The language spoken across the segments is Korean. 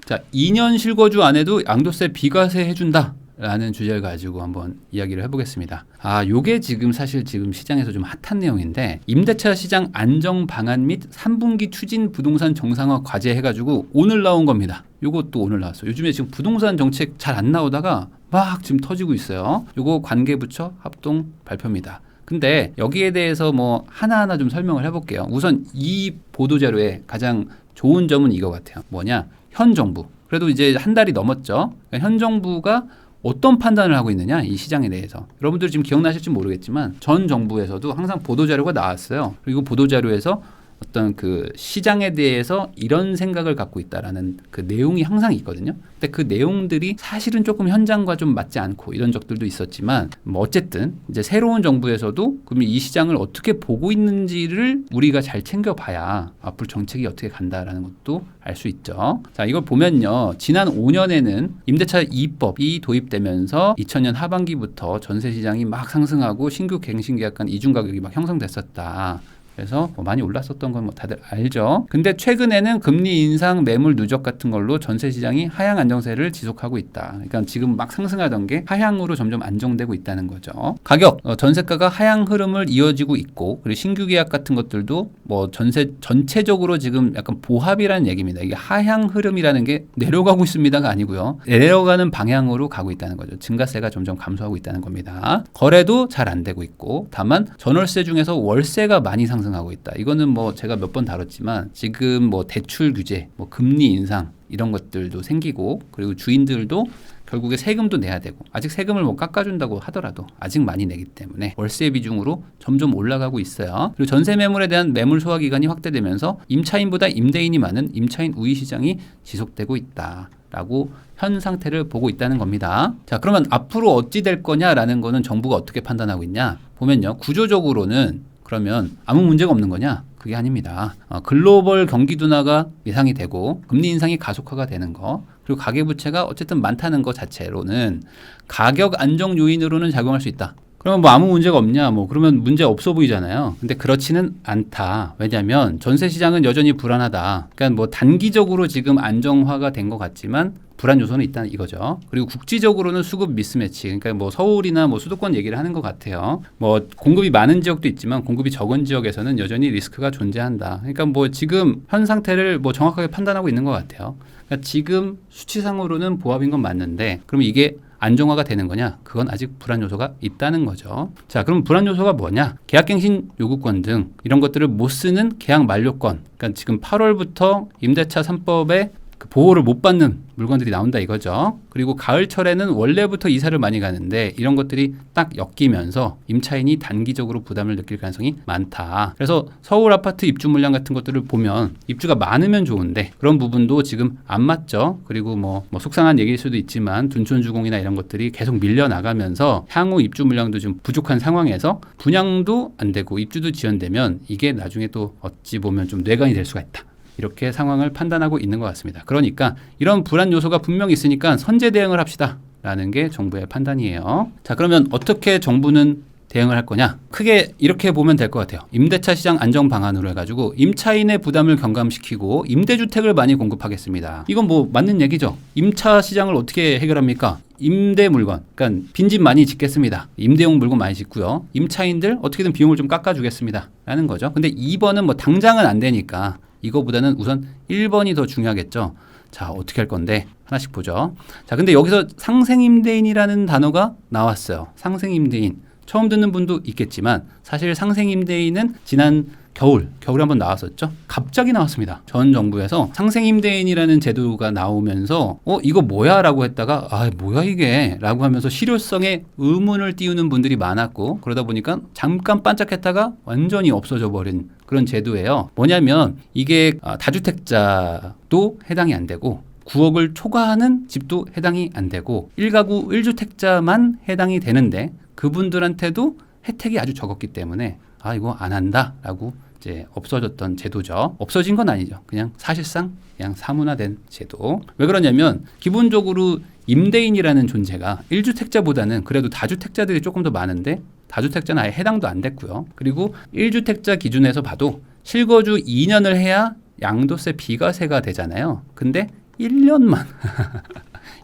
자, 2년 실거주 안에도 양도세 비과세 해준다 라는 주제를 가지고 한번 이야기를 해보겠습니다. 요게 지금 사실 지금 시장에서 좀 핫한 내용인데, 임대차 시장 안정 방안 및 3분기 추진 부동산 정상화 과제 해가지고 오늘 나온 겁니다. 요것도 오늘 나왔어요. 요즘에 지금 부동산 정책 잘 안 나오다가 막 지금 터지고 있어요. 요거 관계부처 합동 발표입니다. 근데 여기에 대해서 뭐 하나하나 좀 설명을 해볼게요. 우선 이 보도자료의 가장 좋은 점은 이거 같아요. 뭐냐? 현 정부. 그래도 이제 한 달이 넘었죠. 그러니까 현 정부가 어떤 판단을 하고 있느냐, 이 시장에 대해서. 여러분들 지금 기억나실지 모르겠지만 전 정부에서도 항상 보도자료가 나왔어요. 그리고 보도자료에서 어떤 그 시장에 대해서 이런 생각을 갖고 있다라는 그 내용이 항상 있거든요. 근데 그 내용들이 사실은 조금 현장과 좀 맞지 않고 이런 적들도 있었지만, 뭐 어쨌든 이제 새로운 정부에서도 그럼 이 시장을 어떻게 보고 있는지를 우리가 잘 챙겨봐야 앞으로 정책이 어떻게 간다라는 것도 알 수 있죠. 자, 이걸 보면요, 지난 5년에는 임대차 2법이 도입되면서 2000년 하반기부터 전세 시장이 막 상승하고 신규 갱신 계약 간 이중 가격이 막 형성됐었다. 그래서 많이 올랐었던 건 뭐 다들 알죠. 근데 최근에는 금리 인상, 매물 누적 같은 걸로 전세 시장이 하향 안정세를 지속하고 있다. 그러니까 지금 막 상승하던 게 하향으로 점점 안정되고 있다는 거죠. 가격, 전세가가 하향 흐름을 이어지고 있고, 그리고 신규 계약 같은 것들도 뭐 전세 전체적으로 지금 약간 보합이라는 얘기입니다. 이게 하향 흐름이라는 게 내려가고 있습니다가 아니고요, 내려가는 방향으로 가고 있다는 거죠. 증가세가 점점 감소하고 있다는 겁니다. 거래도 잘 안 되고 있고, 다만 전월세 중에서 월세가 많이 상승하고 있다. 이거는 뭐 제가 몇 번 다뤘지만 지금 뭐 대출 규제, 뭐 금리 인상 이런 것들도 생기고, 그리고 주인들도 결국에 세금도 내야 되고, 아직 세금을 뭐 깎아준다고 하더라도 아직 많이 내기 때문에 월세 비중으로 점점 올라가고 있어요. 그리고 전세 매물에 대한 매물 소화 기간이 확대되면서 임차인보다 임대인이 많은 임차인 우위 시장이 지속되고 있다 라고 현 상태를 보고 있다는 겁니다. 자, 그러면 앞으로 어찌 될 거냐라는 거는 정부가 어떻게 판단하고 있냐 보면요, 구조적으로는 그러면 아무 문제가 없는 거냐? 그게 아닙니다. 글로벌 경기 둔화가 예상이 되고 금리 인상이 가속화가 되는 거, 그리고 가계부채가 어쨌든 많다는 것 자체로는 가격 안정 요인으로는 작용할 수 있다. 그러면 뭐 아무 문제가 없냐? 뭐 그러면 문제 없어 보이잖아요. 근데 그렇지는 않다. 왜냐하면 전세 시장은 여전히 불안하다. 그러니까 뭐 단기적으로 지금 안정화가 된 것 같지만 불안 요소는 있다는 이거죠. 그리고 국지적으로는 수급 미스매치, 그러니까 뭐 서울이나 뭐 수도권 얘기를 하는 것 같아요. 뭐 공급이 많은 지역도 있지만 공급이 적은 지역에서는 여전히 리스크가 존재한다. 그러니까 뭐 지금 현 상태를 뭐 정확하게 판단하고 있는 것 같아요. 그러니까 지금 수치상으로는 보합인 건 맞는데, 그럼 이게 안정화가 되는 거냐? 그건 아직 불안 요소가 있다는 거죠. 자, 그럼 불안 요소가 뭐냐? 계약갱신 요구권 등 이런 것들을 못 쓰는 계약 만료권. 그러니까 지금 8월부터 임대차 3법에 그 보호를 못 받는 물건들이 나온다 이거죠. 그리고 가을철에는 원래부터 이사를 많이 가는데 이런 것들이 딱 엮이면서 임차인이 단기적으로 부담을 느낄 가능성이 많다. 그래서 서울 아파트 입주 물량 같은 것들을 보면 입주가 많으면 좋은데 그런 부분도 지금 안 맞죠. 그리고 뭐 속상한 얘기일 수도 있지만 둔촌주공이나 이런 것들이 계속 밀려나가면서 향후 입주 물량도 좀 부족한 상황에서 분양도 안 되고 입주도 지연되면 이게 나중에 또 어찌 보면 좀 뇌관이 될 수가 있다. 이렇게 상황을 판단하고 있는 것 같습니다. 그러니까 이런 불안 요소가 분명히 있으니까 선제 대응을 합시다 라는 게 정부의 판단이에요. 자, 그러면 어떻게 정부는 대응을 할 거냐? 크게 이렇게 보면 될 것 같아요. 임대차 시장 안정 방안으로 해가지고 임차인의 부담을 경감시키고 임대주택을 많이 공급하겠습니다. 이건 뭐 맞는 얘기죠. 임차 시장을 어떻게 해결합니까? 임대 물건, 그러니까 빈집 많이 짓겠습니다. 임대용 물건 많이 짓고요. 임차인들 어떻게든 비용을 좀 깎아주겠습니다 라는 거죠. 근데 2번은 뭐 당장은 안 되니까 이거보다는 우선 1번이 더 중요하겠죠. 자, 어떻게 할 건데 하나씩 보죠. 자, 근데 여기서 상생임대인이라는 단어가 나왔어요. 상생임대인. 처음 듣는 분도 있겠지만 사실 상생임대인은 지난 겨울에 한번 나왔었죠. 갑자기 나왔습니다. 전 정부에서 상생임대인이라는 제도가 나오면서 이거 뭐야? 라고 했다가 뭐야 이게? 라고 하면서 실효성에 의문을 띄우는 분들이 많았고, 그러다 보니까 잠깐 반짝했다가 완전히 없어져 버린 그런 제도예요. 뭐냐면 이게 다주택자도 해당이 안 되고 9억을 초과하는 집도 해당이 안 되고 1가구 1주택자만 해당이 되는데 그분들한테도 혜택이 아주 적었기 때문에 이거 안 한다라고 이제 없어졌던 제도죠. 없어진 건 아니죠. 그냥 사실상 그냥 사문화된 제도. 왜 그러냐면 기본적으로 임대인이라는 존재가 1주택자보다는 그래도 다주택자들이 조금 더 많은데 다주택자는 아예 해당도 안 됐고요. 그리고 1주택자 기준에서 봐도 실거주 2년을 해야 양도세 비과세가 되잖아요. 근데 1년만.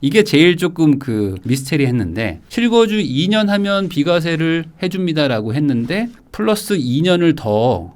이게 제일 조금 그 미스테리했는데 실거주 2년 하면 비과세를 해줍니다라고 했는데 플러스 2년을 더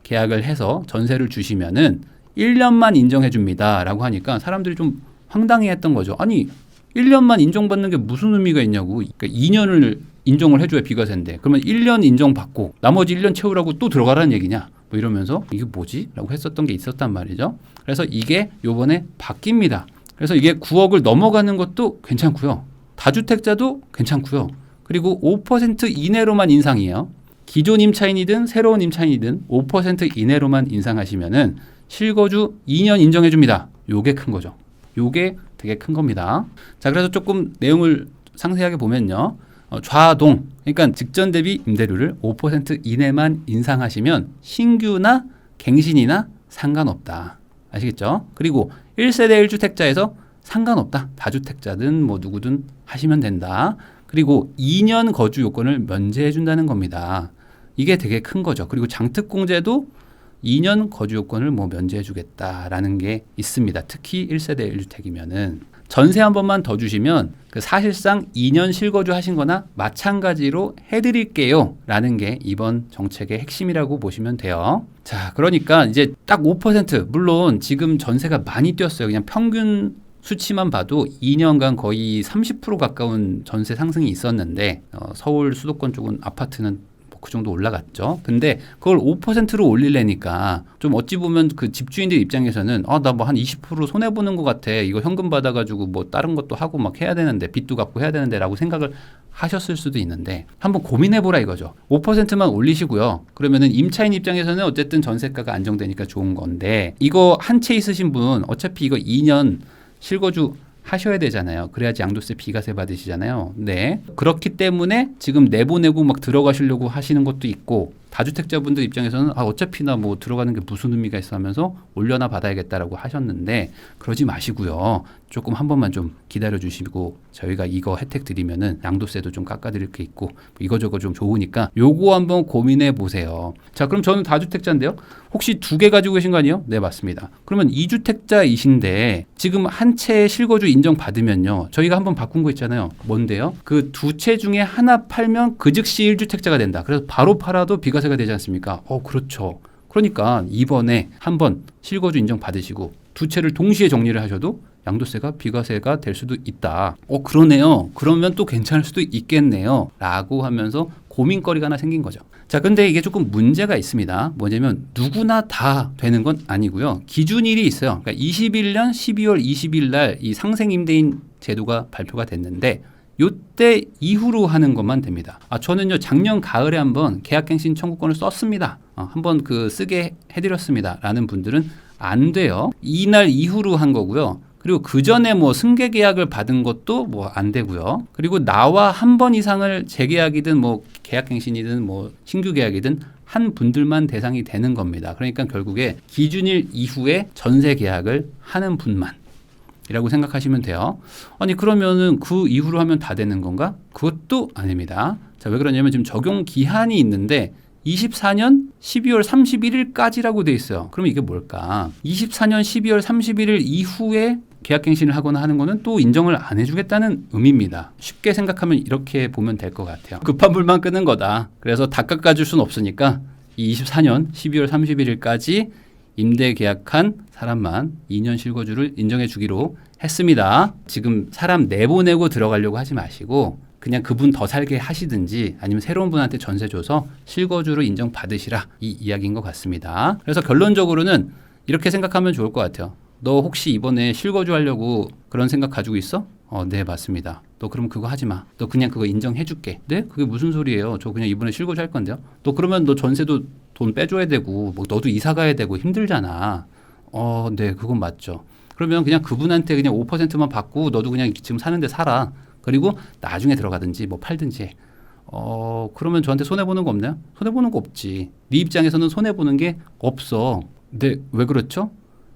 계약을 해서 전세를 주시면은 1년만 인정해줍니다라고 하니까 사람들이 좀 황당해했던 거죠. 아니 1년만 인정받는 게 무슨 의미가 있냐고. 그러니까 2년을 인정을 해줘야 비과세인데 그러면 1년 인정받고 나머지 1년 채우라고 또 들어가라는 얘기냐 뭐 이러면서 이게 뭐지? 라고 했었던 게 있었단 말이죠. 그래서 이게 요번에 바뀝니다. 그래서 이게 9억을 넘어가는 것도 괜찮고요. 다주택자도 괜찮고요. 그리고 5% 이내로만 인상이에요. 기존 임차인이든 새로운 임차인이든 5% 이내로만 인상하시면은 실거주 2년 인정해 줍니다. 요게 큰 거죠. 요게 되게 큰 겁니다. 자, 그래서 조금 내용을 상세하게 보면요. 좌동, 그러니까 직전 대비 임대료를 5% 이내만 인상하시면 신규나 갱신이나 상관없다. 아시겠죠? 그리고 1세대 1주택자에서 상관없다. 다주택자든 뭐 누구든 하시면 된다. 그리고 2년 거주 요건을 면제해 준다는 겁니다. 이게 되게 큰 거죠. 그리고 장특공제도 2년 거주 요건을 뭐 면제해 주겠다라는 게 있습니다. 특히 1세대 1주택이면은 전세 한 번만 더 주시면 그 사실상 2년 실거주 하신 거나 마찬가지로 해드릴게요 라는 게 이번 정책의 핵심이라고 보시면 돼요. 자, 그러니까 이제 딱 5% 물론 지금 전세가 많이 뛰었어요. 그냥 평균 수치만 봐도 2년간 거의 30% 가까운 전세 상승이 있었는데 서울 수도권 쪽은 아파트는 그 정도 올라갔죠. 근데 그걸 5%로 올리려니까 좀 어찌 보면 그 집주인들 입장에서는 나 뭐 한 20% 손해 보는 것 같아. 이거 현금 받아가지고 뭐 다른 것도 하고 막 해야 되는데 빚도 갚고 해야 되는데라고 생각을 하셨을 수도 있는데 한번 고민해보라 이거죠. 5%만 올리시고요. 그러면은 임차인 입장에서는 어쨌든 전세가가 안정되니까 좋은 건데 이거 한 채 있으신 분 어차피 이거 2년 실거주 하셔야 되잖아요. 그래야지 양도세 비과세 받으시잖아요. 네. 그렇기 때문에 지금 내보내고 막 들어가시려고 하시는 것도 있고 다주택자분들 입장에서는 어차피 나 뭐 들어가는 게 무슨 의미가 있어 하면서 올려나 받아야겠다라고 하셨는데 그러지 마시고요. 조금 한 번만 좀 기다려 주시고 저희가 이거 혜택 드리면은 양도세도 좀 깎아드릴 게 있고 이거저거 좀 좋으니까 요거 한번 고민해 보세요. 자, 그럼 저는 다주택자인데요. 혹시 2개 가지고 계신 거 아니에요? 네, 맞습니다. 그러면 2주택자이신데 지금 한 채 실거주 인정 받으면요. 저희가 한번 바꾼 거 있잖아요. 뭔데요? 그 2채 중에 하나 팔면 그 즉시 1주택자가 된다. 그래서 바로 팔아도 비과세가 되지 않습니까? 그렇죠. 그러니까 이번에 한번 실거주 인정 받으시고 2채를 동시에 정리를 하셔도 양도세가 비과세가 될 수도 있다. 그러네요. 그러면 또 괜찮을 수도 있겠네요. 라고 하면서 고민거리가 하나 생긴 거죠. 자, 근데 이게 조금 문제가 있습니다. 뭐냐면 누구나 다 되는 건 아니고요. 기준일이 있어요. 그러니까 21년 12월 20일 날 이 상생임대인 제도가 발표가 됐는데 요때 이후로 하는 것만 됩니다. 저는요 작년 가을에 한번 계약갱신 청구권을 썼습니다. 한번 그 쓰게 해드렸습니다. 라는 분들은 안 돼요. 이날 이후로 한 거고요. 그리고 그 전에 뭐 승계 계약을 받은 것도 뭐 안 되고요. 그리고 나와 한 번 이상을 재계약이든 뭐 계약갱신이든 뭐 신규 계약이든 한 분들만 대상이 되는 겁니다. 그러니까 결국에 기준일 이후에 전세 계약을 하는 분만 이라고 생각하시면 돼요. 아니 그러면은 그 이후로 하면 다 되는 건가? 그것도 아닙니다. 자, 왜 그러냐면 지금 적용 기한이 있는데 24년 12월 31일까지라고 돼 있어요. 그럼 이게 뭘까? 24년 12월 31일 이후에 계약갱신을 하거나 하는 거는 또 인정을 안 해주겠다는 의미입니다. 쉽게 생각하면 이렇게 보면 될 것 같아요. 급한 불만 끄는 거다. 그래서 다 깎아줄 수는 없으니까 이 24년 12월 31일까지 임대 계약한 사람만 2년 실거주를 인정해 주기로 했습니다. 지금 사람 내보내고 들어가려고 하지 마시고 그냥 그분 더 살게 하시든지 아니면 새로운 분한테 전세 줘서 실거주로 인정받으시라 이 이야기인 것 같습니다. 그래서 결론적으로는 이렇게 생각하면 좋을 것 같아요. 너 혹시 이번에 실거주 하려고 그런 생각 가지고 있어? 네, 맞습니다. 너 그럼 그거 하지 마. 너 그냥 그거 인정해 줄게. 네? 그게 무슨 소리예요? 저 그냥 이번에 실거주 할 건데요. 너 그러면 너 전세도 돈 빼줘야 되고 뭐 너도 이사 가야 되고 힘들잖아. 네, 그건 맞죠. 그러면 그냥 그분한테 그냥 5%만 받고 너도 그냥 지금 사는데 살아. 그리고 나중에 들어가든지 뭐 팔든지 해. 그러면 저한테 손해보는 거 없나요? 손해보는 거 없지. 네 입장에서는 손해보는 게 없어. 근데 왜 그렇죠?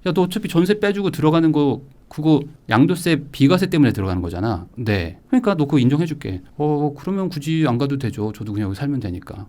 야, 너 어차피 전세 빼주고 들어가는 거 그거 양도세 비과세 때문에 들어가는 거잖아. 네. 그러니까 너 그거 인정해줄게. 그러면 굳이 안 가도 되죠. 저도 그냥 여기 살면 되니까.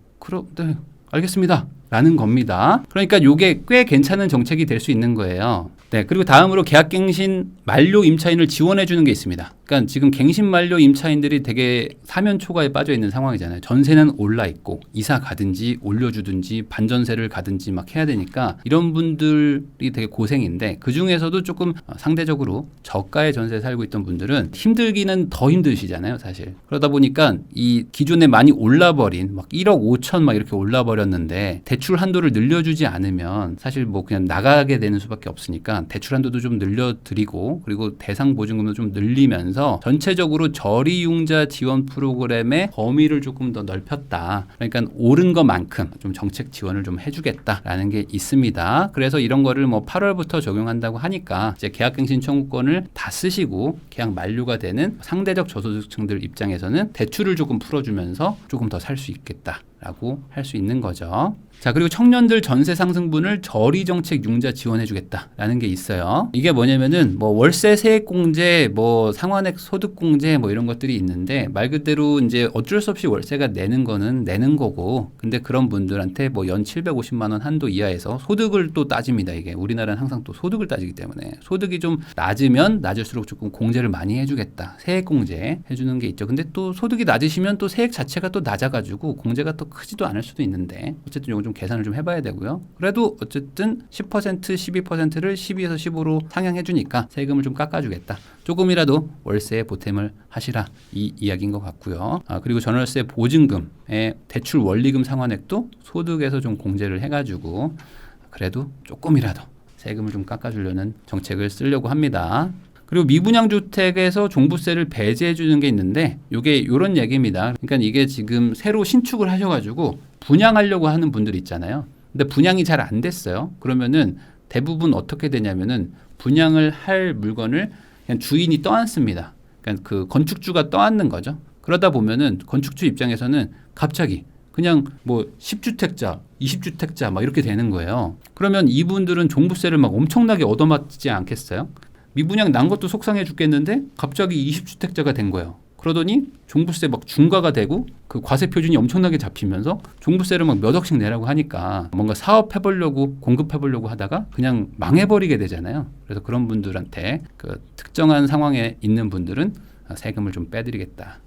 네. 알겠습니다. 라는 겁니다. 그러니까 이게 꽤 괜찮은 정책이 될 수 있는 거예요. 네, 그리고 다음으로 계약갱신 만료 임차인을 지원해 주는 게 있습니다. 그러니까 지금 갱신 만료 임차인들이 되게 사면 초과에 빠져 있는 상황이잖아요. 전세는 올라 있고 이사 가든지 올려주든지 반전세를 가든지 막 해야 되니까 이런 분들이 되게 고생인데 그 중에서도 조금 상대적으로 저가의 전세에 살고 있던 분들은 힘들기는 더 힘드시잖아요, 사실. 그러다 보니까 이 기존에 많이 올라버린 막 1억 5천 막 이렇게 올라버렸는데 대출 한도를 늘려주지 않으면 사실 뭐 그냥 나가게 되는 수밖에 없으니까 대출 한도도 좀 늘려드리고 그리고 대상 보증금도 좀 늘리면서 전체적으로 저리융자 지원 프로그램의 범위를 조금 더 넓혔다. 그러니까 오른 것만큼 좀 정책 지원을 좀 해주겠다라는 게 있습니다. 그래서 이런 거를 뭐 8월부터 적용한다고 하니까 이제 계약갱신 청구권을 다 쓰시고 계약 만료가 되는 상대적 저소득층들 입장에서는 대출을 조금 풀어주면서 조금 더 살 수 있겠다라고 할 수 있는 거죠. 자, 그리고 청년들 전세 상승분을 저리정책 융자 지원해주겠다라는 게 있어요. 이게 뭐냐면은 뭐 월세 세액공제, 뭐 상환액 소득공제 뭐 이런 것들이 있는데 말 그대로 이제 어쩔 수 없이 월세가 내는 거는 내는 거고 근데 그런 분들한테 뭐 연 750만 원 한도 이하에서 소득을 또 따집니다. 이게 우리나라는 항상 또 소득을 따지기 때문에 소득이 좀 낮으면 낮을수록 조금 공제를 많이 해주겠다. 세액공제 해주는 게 있죠. 근데 또 소득이 낮으시면 또 세액 자체가 또 낮아가지고 공제가 또 크지도 않을 수도 있는데 어쨌든 이건 좀 계산을 좀 해봐야 되고요. 그래도 어쨌든 10%, 12%를 12에서 15로 상향해 주니까 세금을 좀 깎아주겠다. 조금이라도 월세에 보탬을 하시라 이 이야기인 것 같고요. 그리고 전월세 보증금의 대출 원리금 상환액도 소득에서 좀 공제를 해가지고 그래도 조금이라도 세금을 좀 깎아주려는 정책을 쓰려고 합니다. 그리고 미분양 주택에서 종부세를 배제해 주는 게 있는데 이게 이런 얘기입니다. 그러니까 이게 지금 새로 신축을 하셔가지고 분양하려고 하는 분들 있잖아요. 근데 분양이 잘 안 됐어요. 그러면은 대부분 어떻게 되냐면은 분양을 할 물건을 그냥 주인이 떠안습니다. 그러니까 그 건축주가 떠안는 거죠. 그러다 보면은 건축주 입장에서는 갑자기 그냥 뭐 10주택자, 20주택자 막 이렇게 되는 거예요. 그러면 이분들은 종부세를 막 엄청나게 얻어맞지 않겠어요? 미분양 난 것도 속상해 죽겠는데 갑자기 20주택자가 된 거예요. 그러더니 종부세 막 중과가 되고 그 과세 표준이 엄청나게 잡히면서 종부세를 막 몇 억씩 내라고 하니까 뭔가 사업해보려고 공급해보려고 하다가 그냥 망해버리게 되잖아요. 그래서 그런 분들한테 그 특정한 상황에 있는 분들은 세금을 좀 빼드리겠다.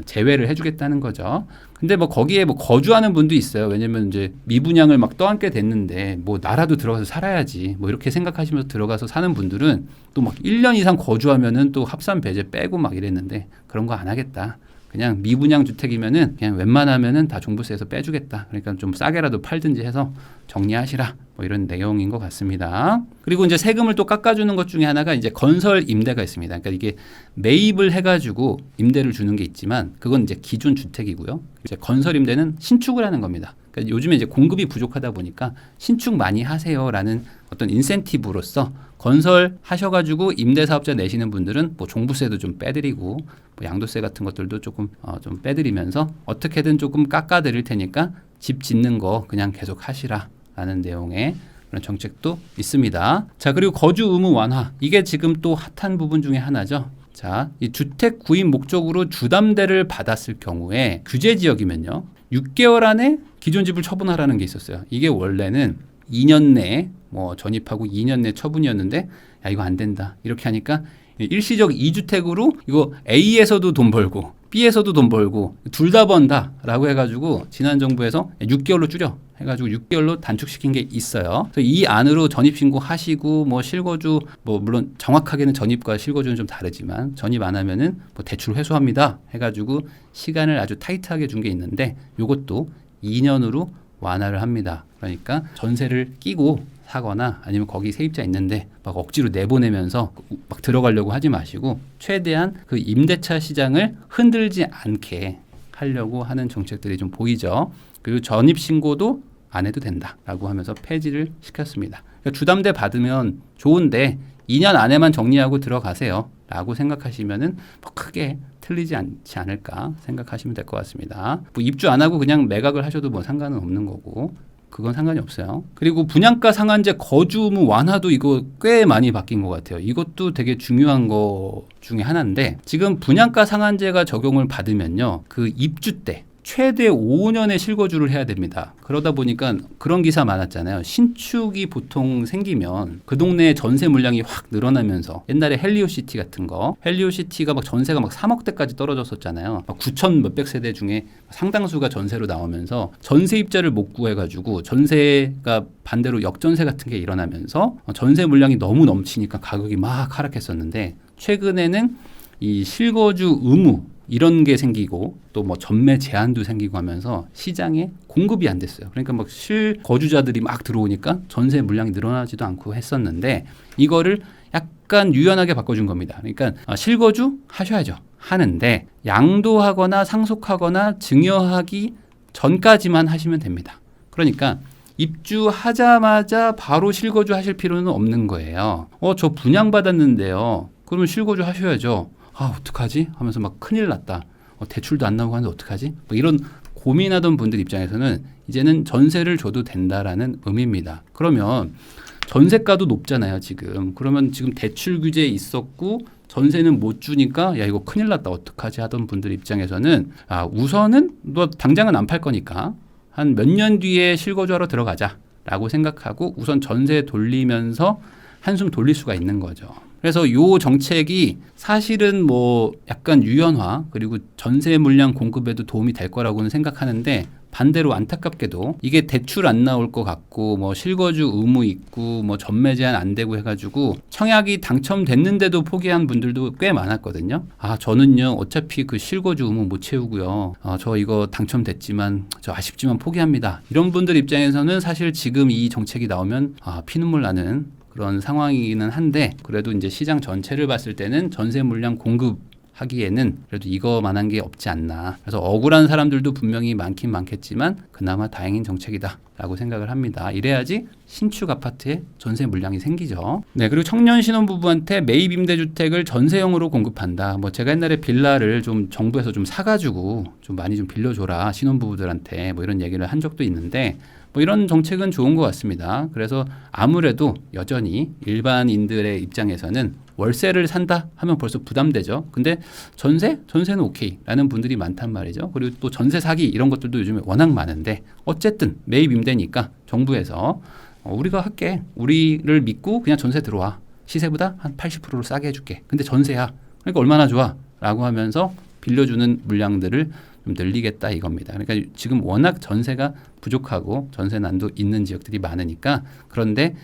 제외를 해주겠다는 거죠. 근데 뭐 거기에 뭐 거주하는 분도 있어요. 왜냐면 이제 미분양을 막 떠안게 됐는데 뭐 나라도 들어가서 살아야지 뭐 이렇게 생각하시면서 들어가서 사는 분들은 또 막 1년 이상 거주하면은 또 합산 배제 빼고 막 이랬는데 그런 거 안 하겠다. 그냥 미분양 주택이면은 그냥 웬만하면은 다 종부세에서 빼주겠다. 그러니까 좀 싸게라도 팔든지 해서 정리하시라. 뭐 이런 내용인 것 같습니다. 그리고 이제 세금을 또 깎아주는 것 중에 하나가 이제 건설 임대가 있습니다. 그러니까 이게 매입을 해가지고 임대를 주는 게 있지만 그건 이제 기존 주택이고요. 이제 건설 임대는 신축을 하는 겁니다. 그러니까 요즘에 이제 공급이 부족하다 보니까 신축 많이 하세요라는 어떤 인센티브로서 건설하셔가지고 임대사업자 내시는 분들은 뭐 종부세도 좀 빼드리고 뭐 양도세 같은 것들도 조금 좀 빼드리면서 어떻게든 조금 깎아드릴 테니까 집 짓는 거 그냥 계속 하시라라는 내용의 그런 정책도 있습니다. 자, 그리고 거주 의무 완화 이게 지금 또 핫한 부분 중에 하나죠. 자, 이 주택 구입 목적으로 주담대를 받았을 경우에 규제 지역이면요 6개월 안에 기존 집을 처분하라는 게 있었어요. 이게 원래는 2년 내에 뭐 전입하고 2년 내 처분이었는데 야 이거 안 된다 이렇게 하니까 일시적 2주택으로 이거 A에서도 돈 벌고 B에서도 돈 벌고 둘 다 번다 라고 해가지고 지난 정부에서 6개월로 줄여 해가지고 6개월로 단축시킨 게 있어요. 그래서 이 안으로 전입신고 하시고 뭐 실거주 뭐 물론 정확하게는 전입과 실거주는 좀 다르지만 전입 안 하면은 뭐 대출 회수합니다 해가지고 시간을 아주 타이트하게 준 게 있는데 요것도 2년으로 완화를 합니다. 그러니까 전세를 끼고 사거나 아니면 거기 세입자 있는데 막 억지로 내보내면서 막 들어가려고 하지 마시고 최대한 그 임대차 시장을 흔들지 않게 하려고 하는 정책들이 좀 보이죠. 그리고 전입신고도 안 해도 된다라고 하면서 폐지를 시켰습니다. 그러니까 주담대 받으면 좋은데 2년 안에만 정리하고 들어가세요 라고 생각하시면은 뭐 크게 틀리지 않지 않을까 생각하시면 될 것 같습니다. 뭐 입주 안 하고 그냥 매각을 하셔도 뭐 상관은 없는 거고 그건 상관이 없어요. 그리고 분양가 상한제 거주 의무 완화도 이거 꽤 많이 바뀐 것 같아요. 이것도 되게 중요한 거 중에 하나인데 지금 분양가 상한제가 적용을 받으면요 그 입주 때 최대 5년의 실거주를 해야 됩니다. 그러다 보니까 그런 기사 많았잖아요. 신축이 보통 생기면 그 동네의 전세 물량이 확 늘어나면서 옛날에 헬리오시티 같은 거, 헬리오시티가 막 전세가 막 3억대까지 떨어졌었잖아요. 막 9천 몇백 세대 중에 상당수가 전세로 나오면서 전세 입자를 못 구해가지고 전세가 반대로 역전세 같은 게 일어나면서 전세 물량이 너무 넘치니까 가격이 막 하락했었는데, 최근에는 이 실거주 의무 이런 게 생기고 또 뭐 전매 제한도 생기고 하면서 시장에 공급이 안 됐어요. 그러니까 막 실거주자들이 막 들어오니까 전세 물량이 늘어나지도 않고 했었는데, 이거를 약간 유연하게 바꿔준 겁니다. 그러니까 실거주 하셔야죠. 하는데 양도하거나 상속하거나 증여하기 전까지만 하시면 됩니다. 그러니까 입주하자마자 바로 실거주 하실 필요는 없는 거예요. 저 분양받았는데요. 그러면 실거주 하셔야죠. 어떡하지? 하면서 막 큰일 났다. 대출도 안 나오고 하는데 어떡하지? 뭐 이런 고민하던 분들 입장에서는 이제는 전세를 줘도 된다라는 의미입니다. 그러면 전세가도 높잖아요, 지금. 그러면 지금 대출 규제 있었고 전세는 못 주니까 야, 이거 큰일 났다. 어떡하지? 하던 분들 입장에서는 우선은 너 당장은 안 팔 거니까 한 몇 년 뒤에 실거주하러 들어가자라고 생각하고 우선 전세 돌리면서 한숨 돌릴 수가 있는 거죠. 그래서 요 정책이 사실은 뭐 약간 유연화 그리고 전세 물량 공급에도 도움이 될 거라고는 생각하는데, 반대로 안타깝게도 이게 대출 안 나올 것 같고 뭐 실거주 의무 있고 뭐 전매 제한 안 되고 해가지고 청약이 당첨됐는데도 포기한 분들도 꽤 많았거든요. 저는요 어차피 그 실거주 의무 못 채우고요. 저 이거 당첨됐지만 저 아쉽지만 포기합니다. 이런 분들 입장에서는 사실 지금 이 정책이 나오면 피눈물 나는 그런 상황이기는 한데, 그래도 이제 시장 전체를 봤을 때는 전세 물량 공급하기에는 그래도 이거만한 게 없지 않나. 그래서 억울한 사람들도 분명히 많긴 많겠지만 그나마 다행인 정책이다라고 생각을 합니다. 이래야지 신축 아파트에 전세 물량이 생기죠. 네, 그리고 청년 신혼부부한테 매입 임대주택을 전세형으로 공급한다. 뭐 제가 옛날에 빌라를 좀 정부에서 좀 사가지고 좀 많이 좀 빌려줘라 신혼부부들한테 뭐 이런 얘기를 한 적도 있는데, 뭐 이런 정책은 좋은 것 같습니다. 그래서 아무래도 여전히 일반인들의 입장에서는 월세를 산다 하면 벌써 부담되죠. 근데 전세는 오케이 라는 분들이 많단 말이죠. 그리고 또 전세 사기 이런 것들도 요즘에 워낙 많은데, 어쨌든 매입 임대니까 정부에서 우리가 할게. 우리를 믿고 그냥 전세 들어와. 시세보다 한 80%로 싸게 해줄게. 근데 전세야. 그러니까 얼마나 좋아 라고 하면서 빌려주는 물량들을 좀 늘리겠다 이겁니다. 그러니까 지금 워낙 전세가 부족하고 전세난도 있는 지역들이 많으니까, 그런데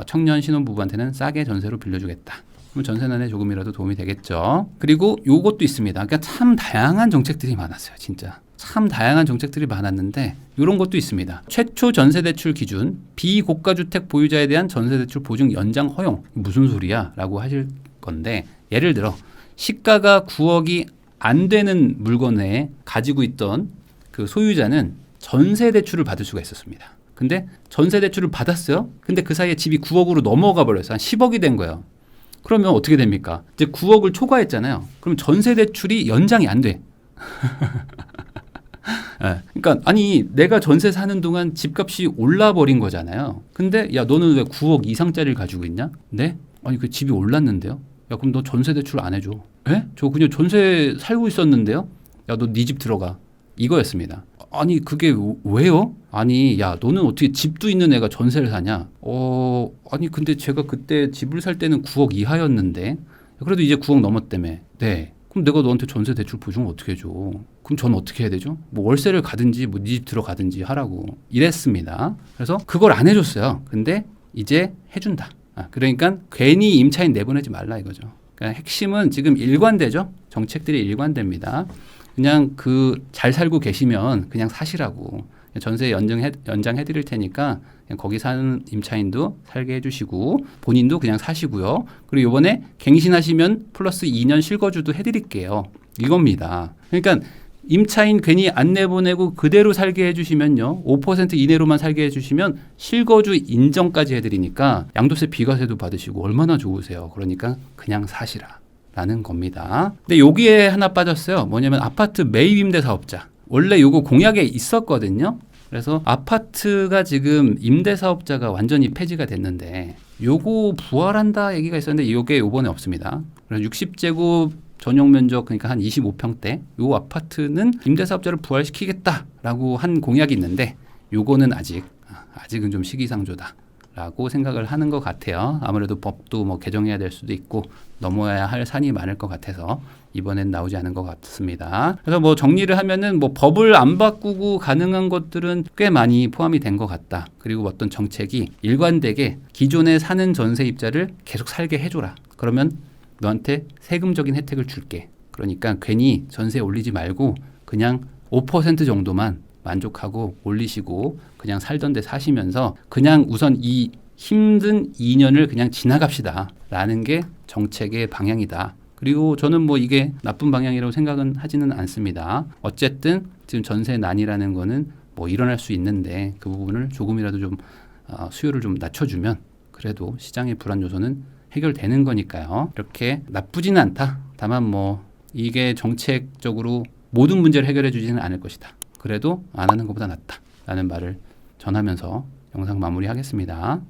청년 신혼부부한테는 싸게 전세로 빌려주겠다. 그럼 전세난에 조금이라도 도움이 되겠죠. 그리고 요것도 있습니다. 그러니까 참 다양한 정책들이 많았어요. 진짜. 참 다양한 정책들이 많았는데 이런 것도 있습니다. 최초 전세대출 기준 비고가주택 보유자에 대한 전세대출 보증 연장 허용. 무슨 소리야? 라고 하실 건데, 예를 들어 시가가 9억이 안 되는 물건에 가지고 있던 그 소유자는 전세 대출을 받을 수가 있었습니다. 근데 전세 대출을 받았어요. 근데 그 사이에 집이 9억으로 넘어가 버려서 한 10억이 된 거예요. 그러면 어떻게 됩니까? 이제 9억을 초과했잖아요. 그럼 전세 대출이 연장이 안 돼. 네. 그러니까 아니 내가 전세 사는 동안 집값이 올라 버린 거잖아요. 근데 야 너는 왜 9억 이상짜리를 가지고 있냐? 네? 아니 그 집이 올랐는데요. 야 그럼 너 전세 대출 안 해줘. 에? 저 그냥 전세 살고 있었는데요. 야 너 네 집 들어가. 이거였습니다. 아니 그게 왜요? 아니 야 너는 어떻게 집도 있는 애가 전세를 사냐? 아니 근데 제가 그때 집을 살 때는 9억 이하였는데 그래도 이제 9억 넘었다며. 네. 그럼 내가 너한테 전세 대출 보증을 어떻게 해줘? 그럼 저는 어떻게 해야 되죠? 뭐 월세를 가든지 뭐 네 집 들어가든지 하라고 이랬습니다. 그래서 그걸 안 해줬어요. 근데 이제 해준다. 그러니까 괜히 임차인 내보내지 말라 이거죠. 그러니까 핵심은 지금 일관되죠. 정책들이 일관됩니다. 그냥 그 잘 살고 계시면 그냥 사시라고. 전세 연장해 드릴 테니까 그냥 거기 사는 임차인도 살게 해주시고 본인도 그냥 사시고요. 그리고 이번에 갱신하시면 플러스 2년 실거주도 해드릴게요. 이겁니다. 그러니까 임차인 괜히 안 내보내고 그대로 살게 해주시면요. 5% 이내로만 살게 해주시면 실거주 인정까지 해드리니까 양도세 비과세도 받으시고 얼마나 좋으세요. 그러니까 그냥 사시라 라는 겁니다. 근데 여기에 하나 빠졌어요. 뭐냐면 아파트 매입 임대 사업자. 원래 요거 공약에 있었거든요. 그래서 아파트가 지금 임대사업자가 완전히 폐지가 됐는데 요거 부활한다 얘기가 있었는데 요게 요번에 없습니다. 그래서 60제곱 전용 면적 그러니까 한 25평대 요 아파트는 임대사업자를 부활시키겠다라고 한 공약이 있는데 요거는 아직은 좀 시기상조다. 라고 생각을 하는 것 같아요. 아무래도 법도 뭐 개정해야 될 수도 있고 넘어야 할 산이 많을 것 같아서 이번엔 나오지 않은 것 같습니다. 그래서 뭐 정리를 하면은 뭐 법을 안 바꾸고 가능한 것들은 꽤 많이 포함이 된 것 같다. 그리고 어떤 정책이 일관되게 기존에 사는 전세입자를 계속 살게 해줘라. 그러면 너한테 세금적인 혜택을 줄게. 그러니까 괜히 전세 올리지 말고 그냥 5% 정도만 만족하고 올리시고 그냥 살던 데 사시면서 그냥 우선 이 힘든 2년을 그냥 지나갑시다 라는 게 정책의 방향이다. 그리고 저는 뭐 이게 나쁜 방향이라고 생각은 하지는 않습니다. 어쨌든 지금 전세난이라는 거는 뭐 일어날 수 있는데 그 부분을 조금이라도 좀 수요를 좀 낮춰주면 그래도 시장의 불안 요소는 해결되는 거니까요. 이렇게 나쁘지는 않다. 다만 뭐 이게 정책적으로 모든 문제를 해결해 주지는 않을 것이다. 그래도 안 하는 것보다 낫다 라는 말을 전하면서 영상 마무리하겠습니다.